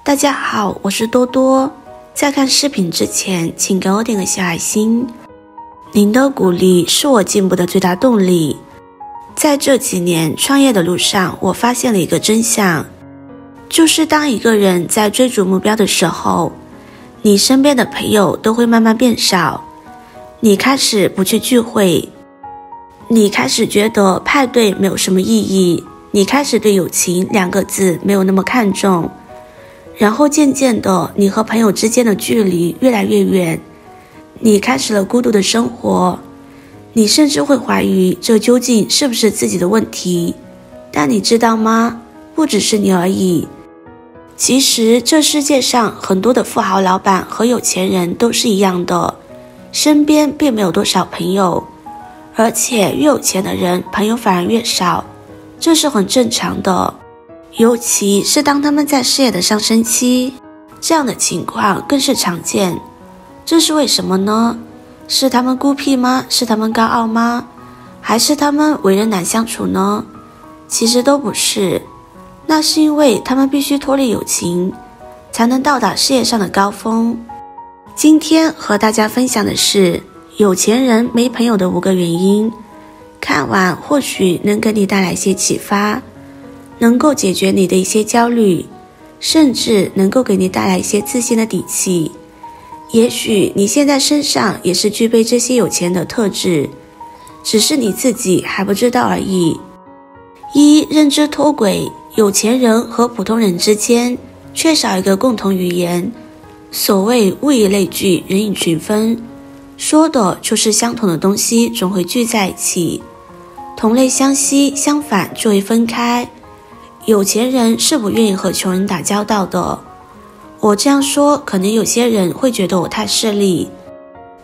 大家好，我是多多。在看视频之前，请给我点个小爱心。您的鼓励是我进步的最大动力。在这几年创业的路上，我发现了一个真相，就是当一个人在追逐目标的时候，你身边的朋友都会慢慢变少。你开始不去聚会，你开始觉得派对没有什么意义，你开始对友情2个字没有那么看重，然后渐渐的，你和朋友之间的距离越来越远，你开始了孤独的生活，你甚至会怀疑这究竟是不是自己的问题。但你知道吗？不只是你而已。其实这世界上很多的富豪老板和有钱人都是一样的，身边并没有多少朋友，而且越有钱的人朋友反而越少，这是很正常的。尤其是当他们在事业的上升期，这样的情况更是常见。这是为什么呢？是他们孤僻吗？是他们高傲吗？还是他们为人难相处呢？其实都不是，那是因为他们必须脱离友情，才能到达事业上的高峰。今天和大家分享的是有钱人没朋友的5个原因，看完或许能给你带来一些启发，能够解决你的一些焦虑，甚至能够给你带来一些自信的底气。也许你现在身上也是具备这些有钱的特质，只是你自己还不知道而已。1、认知脱轨。有钱人和普通人之间缺少一个共同语言，所谓物以类聚，人以群分，说的就是相同的东西总会聚在一起，同类相吸，相反就会分开。有钱人是不愿意和穷人打交道的。我这样说，可能有些人会觉得我太势利，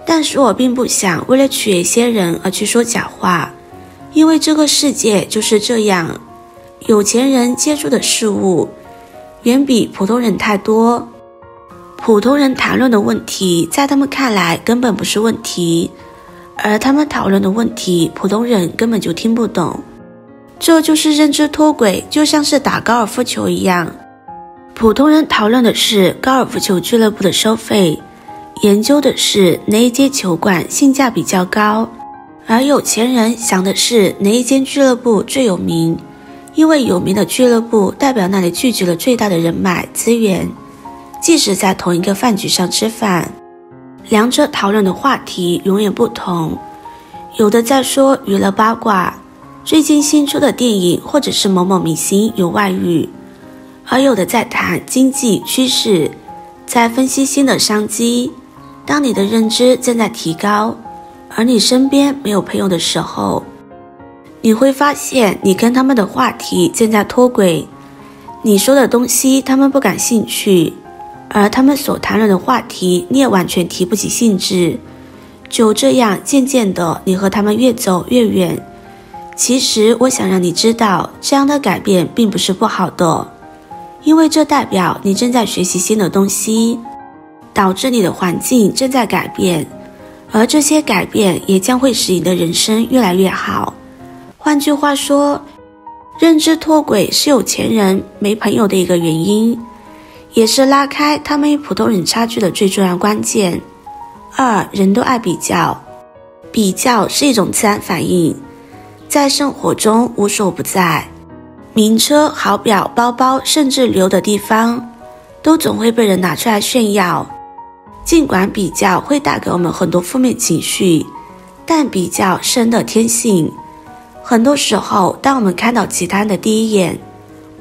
但是我并不想为了取悦一些人而去说假话，因为这个世界就是这样，有钱人接触的事物远比普通人太多，普通人谈论的问题在他们看来根本不是问题，而他们讨论的问题普通人根本就听不懂。这就是认知脱轨，就像是打高尔夫球一样，普通人讨论的是高尔夫球俱乐部的收费，研究的是哪一间球馆性价比较高，而有钱人想的是哪一间俱乐部最有名，因为有名的俱乐部代表那里聚集了最大的人脉资源，即使在同一个饭局上吃饭，两者讨论的话题永远不同。有的在说娱乐八卦，最近新出的电影，或者是某某明星有外遇，而有的在谈经济趋势，在分析新的商机。当你的认知正在提高，而你身边没有朋友的时候，你会发现你跟他们的话题正在脱轨，你说的东西他们不感兴趣，而他们所谈论的话题你也完全提不起兴致。就这样渐渐的，你和他们越走越远。其实我想让你知道，这样的改变并不是不好的，因为这代表你正在学习新的东西，导致你的环境正在改变，而这些改变也将会使你的人生越来越好。换句话说，认知脱轨是有钱人没朋友的一个原因，也是拉开他们与普通人差距的最重要关键。2、人都爱比较。比较是一种自然反应，在生活中无所不在，名车、好表、包包，甚至旅游的地方，都总会被人拿出来炫耀。尽管比较会带给我们很多负面情绪，但比较是人的天性。很多时候，当我们看到其他人的第一眼，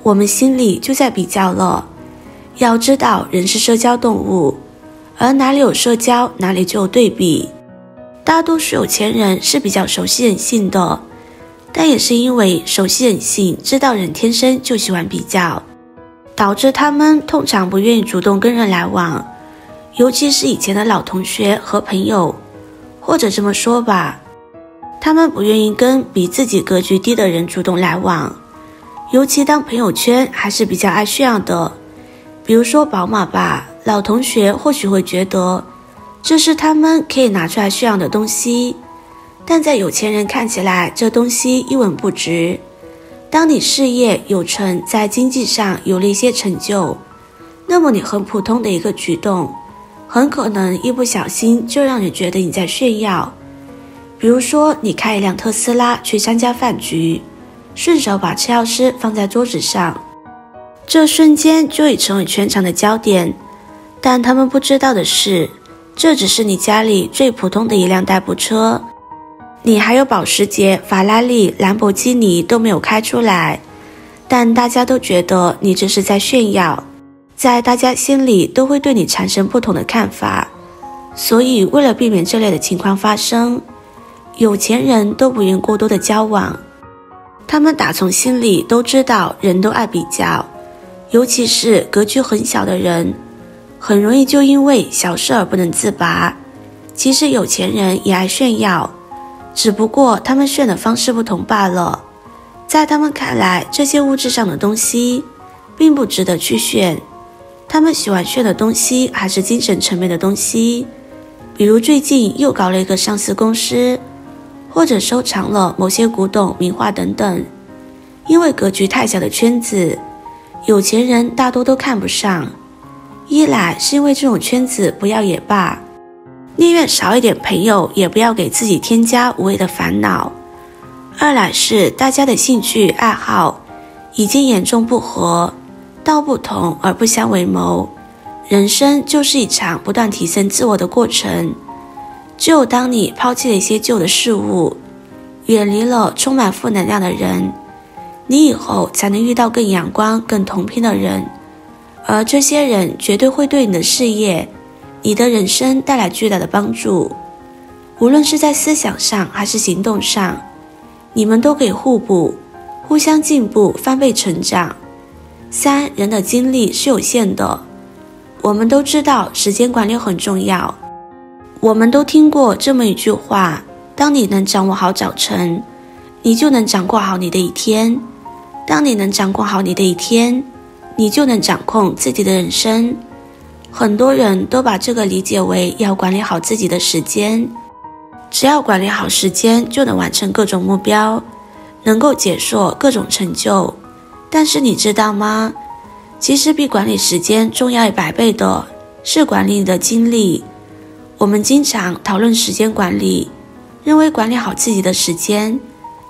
我们心里就在比较了。要知道，人是社交动物，而哪里有社交，哪里就有对比。大多数有钱人是比较熟悉人性的，但也是因为熟悉人性，知道人天生就喜欢比较，导致他们通常不愿意主动跟人来往，尤其是以前的老同学和朋友，或者这么说吧，他们不愿意跟比自己格局低的人主动来往，尤其当朋友圈还是比较爱炫耀的，比如说宝马吧，老同学或许会觉得这是他们可以拿出来炫耀的东西，但在有钱人看起来，这东西一文不值。当你事业有成，在经济上有了一些成就，那么你很普通的一个举动，很可能一不小心就让人觉得你在炫耀。比如说你开一辆特斯拉去参加饭局，顺手把车钥匙放在桌子上，这瞬间就已成为全场的焦点。但他们不知道的是，这只是你家里最普通的一辆代步车，你还有保时捷、法拉利、兰博基尼都没有开出来，但大家都觉得你这是在炫耀，在大家心里都会对你产生不同的看法。所以为了避免这类的情况发生，有钱人都不愿过多的交往。他们打从心里都知道人都爱比较，尤其是格局很小的人，很容易就因为小事而不能自拔。其实有钱人也爱炫耀，只不过他们炫的方式不同罢了。在他们看来，这些物质上的东西并不值得去炫，他们喜欢炫的东西还是精神层面的东西，比如最近又搞了一个上市公司，或者收藏了某些古董名画等等。因为格局太小的圈子，有钱人大多都看不上，一来是因为这种圈子不要也罢，宁愿少一点朋友也不要给自己添加无谓的烦恼；二来是大家的兴趣爱好已经严重不合，道不同而不相为谋。人生就是一场不断提升自我的过程，只有当你抛弃了一些旧的事物，远离了充满负能量的人，你以后才能遇到更阳光更同频的人，而这些人绝对会对你的事业、你的人生带来巨大的帮助。无论是在思想上还是行动上，你们都可以互补，互相进步，翻倍成长。三，人的精力是有限的，我们都知道时间管理很重要，我们都听过这么一句话，当你能掌握好早晨，你就能掌握好你的一天，当你能掌握好你的一天，你就能掌控自己的人生。很多人都把这个理解为要管理好自己的时间，只要管理好时间就能完成各种目标，能够解锁各种成就。但是你知道吗？其实比管理时间重要100倍的是管理你的精力。我们经常讨论时间管理，认为管理好自己的时间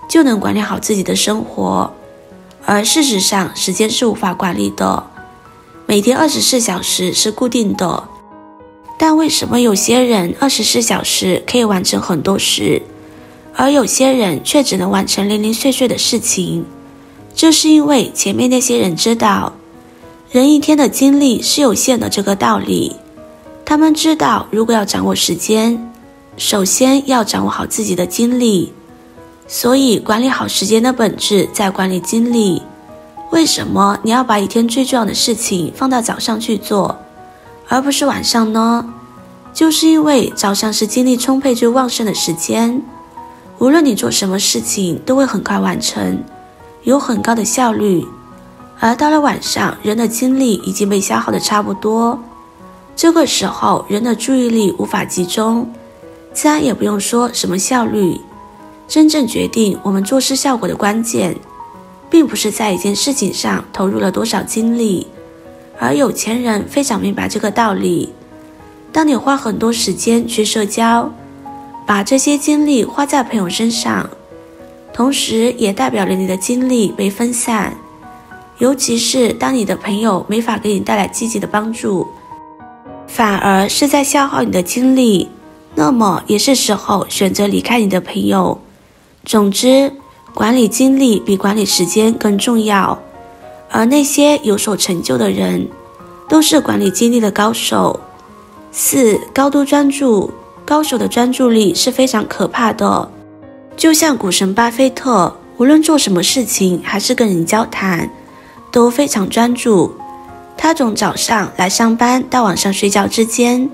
就能管理好自己的生活，而事实上时间是无法管理的。每天24小时是固定的，但为什么有些人24小时可以完成很多事，而有些人却只能完成零零碎碎的事情？这是因为前面那些人知道人一天的精力是有限的这个道理。他们知道如果要掌握时间，首先要掌握好自己的精力，所以管理好时间的本质在管理精力。为什么你要把一天最重要的事情放到早上去做，而不是晚上呢？就是因为早上是精力充沛最旺盛的时间，无论你做什么事情都会很快完成，有很高的效率。而到了晚上，人的精力已经被消耗得差不多，这个时候人的注意力无法集中，自然也不用说什么效率。真正决定我们做事效果的关键，并不是在一件事情上投入了多少精力，而有钱人非常明白这个道理。当你花很多时间去社交，把这些精力花在朋友身上，同时也代表了你的精力被分散。尤其是当你的朋友没法给你带来积极的帮助，反而是在消耗你的精力，那么也是时候选择离开你的朋友。总之，管理精力比管理时间更重要，而那些有所成就的人都是管理精力的高手。4. 高度专注。高手的专注力是非常可怕的，就像股神巴菲特，无论做什么事情还是跟人交谈都非常专注。他从早上来上班到晚上睡觉之间，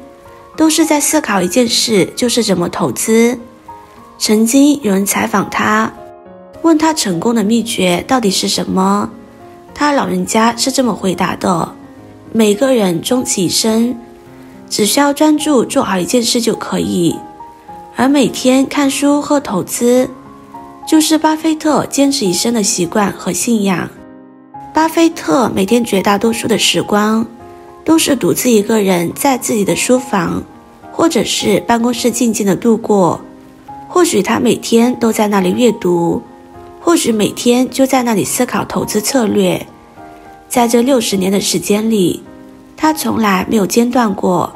都是在思考一件事，就是怎么投资。曾经有人采访他，问他成功的秘诀到底是什么，他老人家是这么回答的：每个人终其一生只需要专注做好一件事就可以，而每天看书和投资就是巴菲特坚持一生的习惯和信仰。巴菲特每天绝大多数的时光都是独自一个人在自己的书房或者是办公室静静的度过。或许他每天都在那里阅读，或许每天就在那里思考投资策略。在这60年的时间里，他从来没有间断过，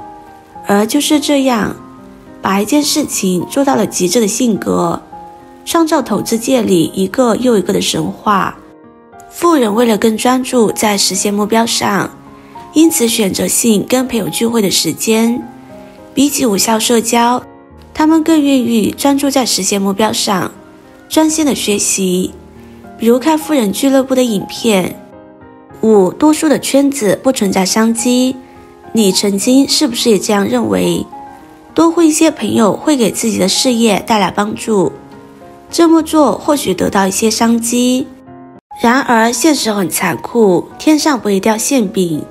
而就是这样把一件事情做到了极致的性格，创造投资界里一个又一个的神话。富人为了更专注在实现目标上，因此选择性跟朋友聚会的时间，比起无效社交，他们更愿意专注在实现目标上，专心的学习，比如看富人俱乐部的影片。5. 多数的圈子不存在商机，你曾经是不是也这样认为？多混一些朋友会给自己的事业带来帮助，这么做或许得到一些商机。然而现实很残酷，天上不会掉馅饼，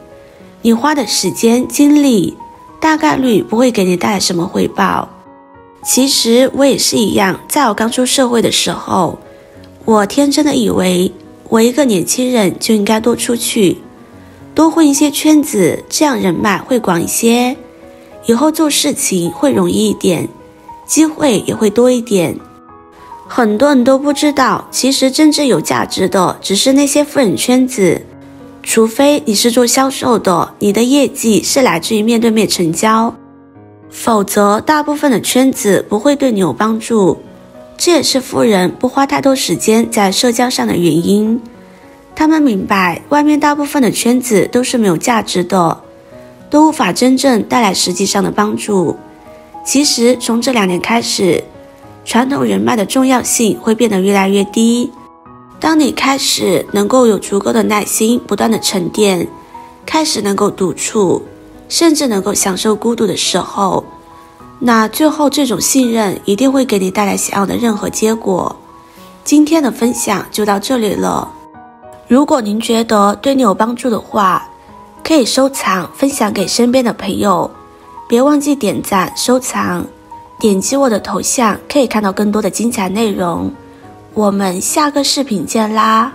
你花的时间精力大概率不会给你带来什么回报。其实我也是一样，在我刚出社会的时候，我天真的以为我一个年轻人就应该多出去，多混一些圈子，这样人脉会广一些，以后做事情会容易一点，机会也会多一点。很多人都不知道，其实真正有价值的只是那些富人圈子，除非你是做销售的，你的业绩是来自于面对面成交，否则大部分的圈子不会对你有帮助。这也是富人不花太多时间在社交上的原因。他们明白外面大部分的圈子都是没有价值的，都无法真正带来实际上的帮助。其实从这2年开始，传统人脉的重要性会变得越来越低。当你开始能够有足够的耐心不断的沉淀，开始能够独处，甚至能够享受孤独的时候，那最后这种信任一定会给你带来想要的任何结果。今天的分享就到这里了，如果您觉得对你有帮助的话，可以收藏分享给身边的朋友，别忘记点赞收藏，点击我的头像可以看到更多的精彩内容。我们下个视频见啦！